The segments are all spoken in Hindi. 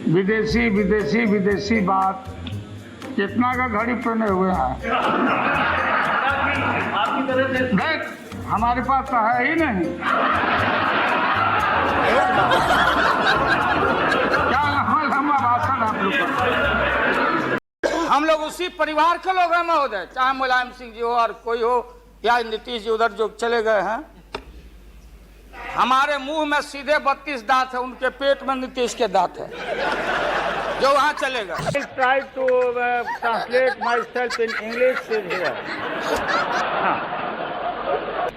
विदेशी विदेशी विदेशी बात कितना का घड़ी पहने हुए हैं। देख हमारे पास तो है ही नहीं। क्या लंबा भाषण आप लोग का। हम लोग उसी परिवार के लोग हैं महोदय, चाहे मुलायम सिंह जी हो और कोई हो या नीतीश जी उधर जो चले गए हैं। हमारे मुंह में सीधे 32 दांत है, उनके पेट में नीतीश के दांत है जो वहाँ चले गए। I try to translate myself in English here.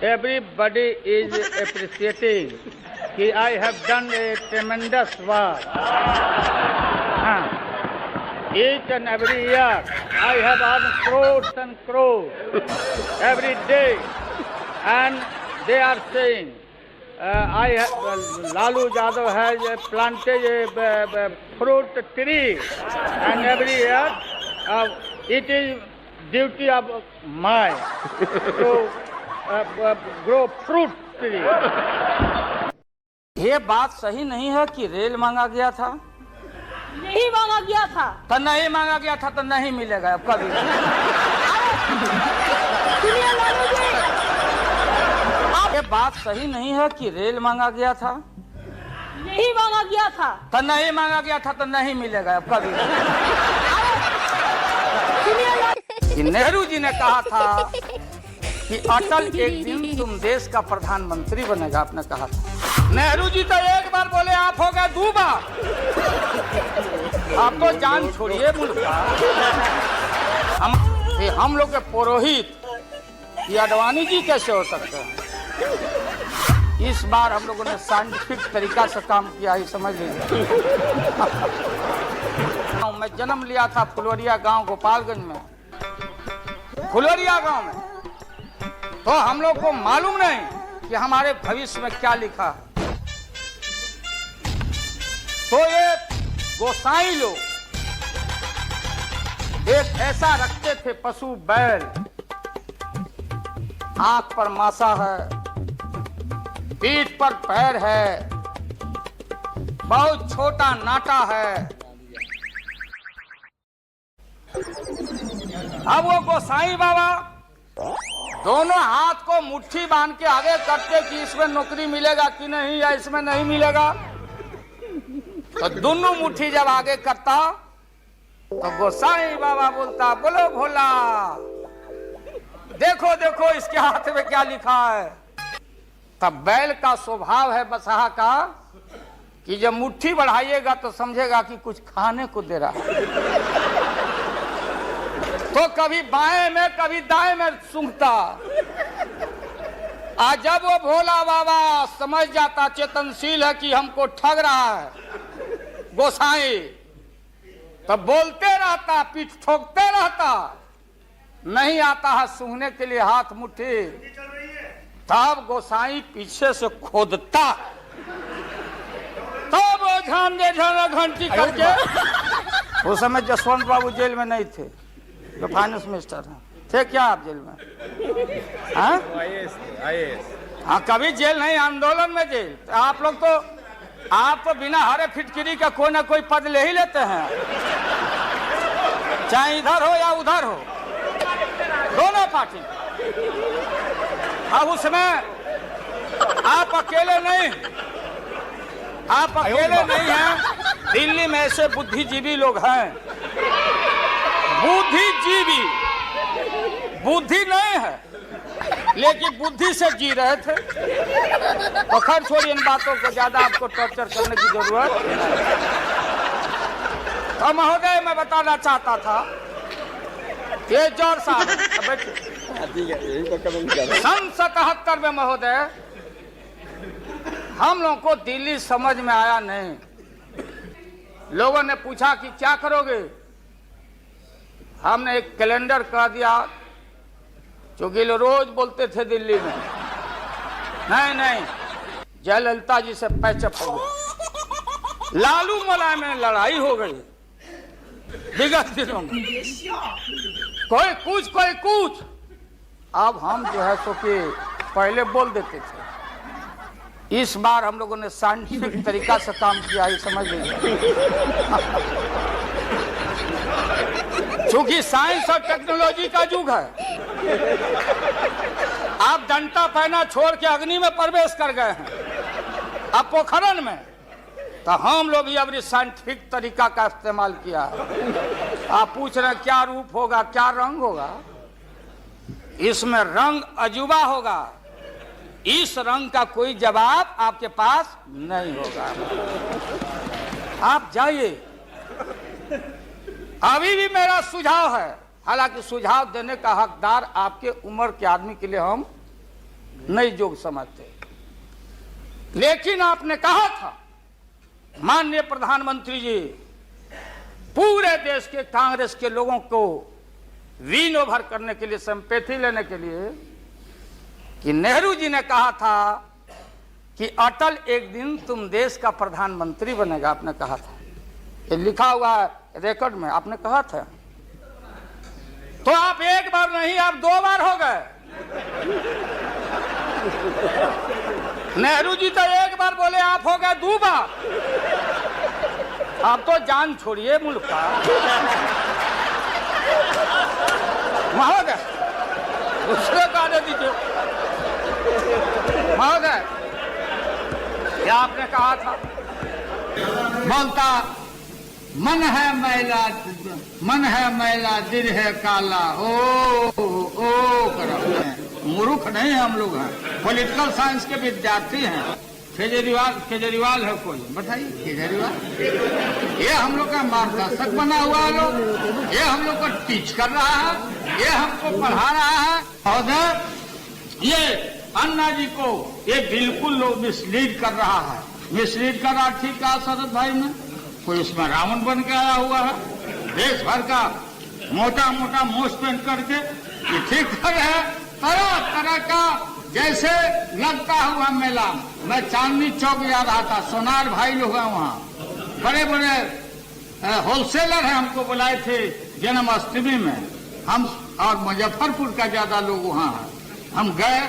Everybody is appreciating कि I have done a tremendous work. Each and every year I have earned crores and crores every day, and they are saying Lalu Yadav has planted a fruit tree, and every year it is duty of mine to grow fruit tree. ये बात सही नहीं है कि रेल मांगा गया था। नहीं मांगा गया था तो नहीं मांगा गया था तो नहीं मिलेगा अब कभी। सुनिए लालू जी, ये बात सही नहीं है कि रेल मांगा गया था। नहीं मांगा गया था तो नहीं मांगा गया था तो नहीं मिलेगा अब कभी। सुनिए लालू कि नेहरू जी ने कहा था कि अटल एक दिन तुम देश का प्रधानमंत्री बनेगा, आपने कहा था। नेहरू जी तो एक बार बोले, आप हो गए 2 बार। आप तो जान छोड़िए मुल्क का। हम लोग के पुरोहित ये अडवाणी जी कैसे हो सकते हैं। इस बार हम लोगों ने साइंटिफिक तरीका से काम किया ही, समझ लीजिए। मैं जन्म लिया था फुलवरिया गांव गोपालगंज में, फुलवरिया गांव में। तो हम लोग को मालूम नहीं कि हमारे भविष्य में क्या लिखा। तो ये गोसाई लोग एक ऐसा रखते थे पशु बैल, आंख पर मासा है, पीठ पर पैर है, बहुत छोटा नाटा है। अब वो गोसाई बाबा दोनों हाथ को मुट्ठी बांध के आगे करते कि इसमें नौकरी मिलेगा कि नहीं या इसमें नहीं मिलेगा। तो दोनों मुट्ठी जब आगे करता तो गोसाई बाबा बोलता, बोलो भोला, देखो देखो इसके हाथ में क्या लिखा है। तब बैल का स्वभाव है बसहा का कि जब मुट्ठी बढ़ाइएगा तो समझेगा कि कुछ खाने को दे रहा है। तो कभी बाएं में कभी दाएं में सूंघता। आज जब वो भोला बाबा समझ जाता, चेतनशील है कि हमको ठग रहा है गोसाई, तब बोलते रहता, पीठ ठोकते रहता। नहीं आता है सूंघने के लिए हाथ मुट्ठी, तब गोसाई पीछे से खोदता, तब वो झांझे घंटी करके। उस समय जसवंत बाबू जेल में नहीं थे, तो फाइनेंस मिनिस्टर हैं। थे क्या आप जेल में? हाँ, हाँ, कभी जेल नहीं, आंदोलन में जेल। तो आप तो बिना हरे फिटकिरी का कोई ना कोई पद ले ही लेते हैं, चाहे इधर हो या उधर हो, दोनों पार्टी। अब उसमें आप अकेले नहीं, आप अकेले नहीं हैं। दिल्ली में ऐसे बुद्धिजीवी लोग हैं, बुद्धिजीवी, बुद्धि नहीं है लेकिन बुद्धि से जी रहे थे। तो खैर छोड़िए इन बातों को, ज्यादा आपको टॉर्चर करने की जरूरत। तो महोदय मैं बताना चाहता था, ये जौहर साहब सन 77 में महोदय हम लोगों को दिल्ली समझ में आया नहीं। लोगों ने पूछा कि क्या करोगे। हमने एक कैलेंडर कर दिया, क्योंकि लोग रोज बोलते थे दिल्ली में, नहीं जयललिता जी से पैचअप हो गई, लालू मुलायम में लड़ाई हो गई विगत दिनों में, कोई कुछ। अब हम जो है सो कि पहले बोल देते थे, इस बार हम लोगों ने साइंटिफिक तरीका से काम किया, ये समझ लीजिए। क्योंकि साइंस और टेक्नोलॉजी का युग है। आप डंडा पहना छोड़ के अग्नि में प्रवेश कर गए हैं, अब पोखरन में, तो हम लोग भी अब साइंटिफिक तरीका का इस्तेमाल किया। आप पूछ रहे हैं क्या रूप होगा, क्या रंग होगा? इसमें रंग अजूबा होगा, इस रंग का कोई जवाब आपके पास नहीं होगा। आप जाइए। अभी भी मेरा सुझाव है, हालांकि सुझाव देने का हकदार आपके उम्र के आदमी के लिए हम नहीं योग्य समझते, लेकिन आपने कहा था माननीय प्रधानमंत्री जी, पूरे देश के कांग्रेस के लोगों को विन ओवर करने के लिए, सिंपैथी लेने के लिए, कि नेहरू जी ने कहा था कि अटल एक दिन तुम देश का प्रधानमंत्री बनेगा। आपने कहा था, ये लिखा हुआ है रिकॉर्ड में, आपने कहा था। तो आप एक बार नहीं, आप 2 बार हो गए। नेहरू जी तो एक बार बोले, आप हो गए 2 बार। आप तो जान छोड़िए मुल्क का। महोदय, दूसरे को आने दीजिए। महोदय, क्या आपने कहा था? बोलता मन है मैला दिल है काला, ओ मूर्ख नहीं हम लोग हैं, पॉलिटिकल साइंस के विद्यार्थी हैं। केजरीवाल है कोई, बताइए केजरीवाल, ये हम लोग का मार्गदर्शक बना हुआ है लोग, ये हम लोग को टीच कर रहा है, ये हमको पढ़ा रहा है। और ये अन्ना जी को ये बिल्कुल लोग मिसलीड कर रहा है। मिसलीड कर रहा, ठीक है शरद भाई ने, कोई उसमें रावण बन के आया हुआ है, देश भर का मोटा मोटा मोश पेंट करके, ये ठीक है। तरह तरह का जैसे लगता हुआ मेला। मैं चांदनी चौक जा रहा था, सोनार भाई लोग हैं वहाँ, बड़े बड़े होलसेलर हैं, हमको बुलाए थे जन्माष्टमी में, हम और मुजफ्फरपुर का ज्यादा लोग वहाँ हैं। हम गए,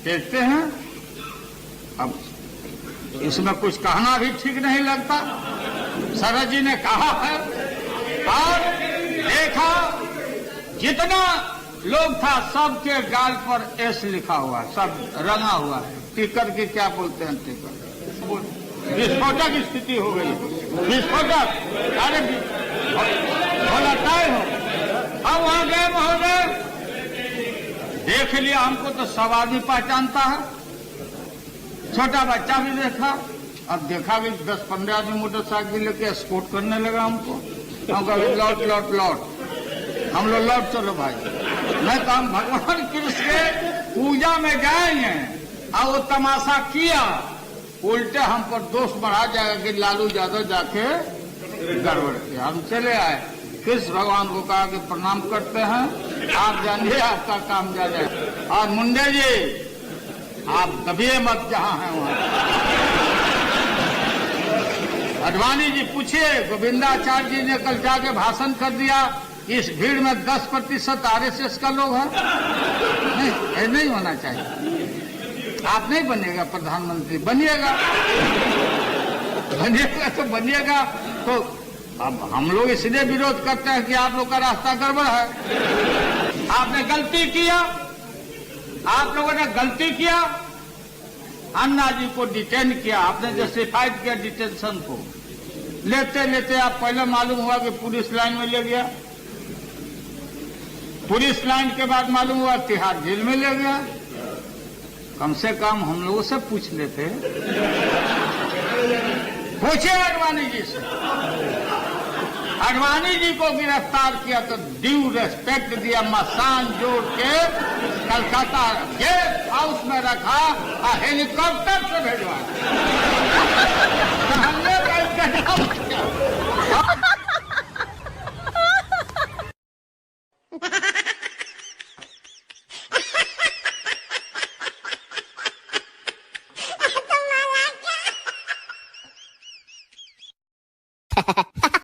देखते हैं, अब इसमें कुछ कहना भी ठीक नहीं लगता। शरद जी ने कहा है और देखा, जितना लोग था सबके गाल पर एस लिखा हुआ, सब रंगा हुआ है। टिकर के क्या बोलते हैं, टिकर, विस्फोटक स्थिति हो गई, विस्फोटक। अरे बोला तय हो। अब वहां गए महोदय, देख लिया हमको तो सब आदमी पहचानता है, छोटा बच्चा भी देखा। अब देखा कि 10-15 आदमी मोटरसाइकिल लेके एस्कॉर्ट करने लगा हमको। हम कहा लौट लौट लौट, हम लोग लौट चलो भाई, नहीं तो हम भगवान कृष्ण के पूजा में जाएंगे। और वो तमाशा किया, उल्टे हम पर दोष बढ़ा जाएगा कि लालू यादव जाके गड़बड़ किया। हम चले आए, कृष्ण भगवान को कहा कि प्रणाम करते हैं, आप जानिए आपका काम जाने। और मुंडे जी आप दबिए मत जहां हैं वहां। अडवाणी जी पूछिए, गोविंदाचार्य जी ने कल जाके भाषण कर दिया, इस भीड़ में 10% आरएसएस का लोग है। नहीं, नहीं होना चाहिए। आप नहीं बनिएगा प्रधानमंत्री, बनिएगा तो बनिएगा। तो अब हम लोग इसलिए विरोध करते हैं कि आप लोग का रास्ता गड़बड़ है। आपने गलती किया, आप लोगों ने गलती किया, अन्ना जी को डिटेन किया, आपने जस्टिफाइड किया डिटेंशन को। लेते लेते आप पहले मालूम हुआ कि पुलिस लाइन में ले गया, पुलिस लाइन के बाद मालूम हुआ तिहाड़ जेल में ले गया। कम से कम हम लोगों से पूछ लेते, पूछे अडवाणी जी से। अडवाणी जी को गिरफ्तार किया तो ड्यू रेस्पेक्ट दिया, मसान जोड़ के कलकत्ता गेस्ट हाउस में रखा और हेलीकॉप्टर से भेजवा। हमने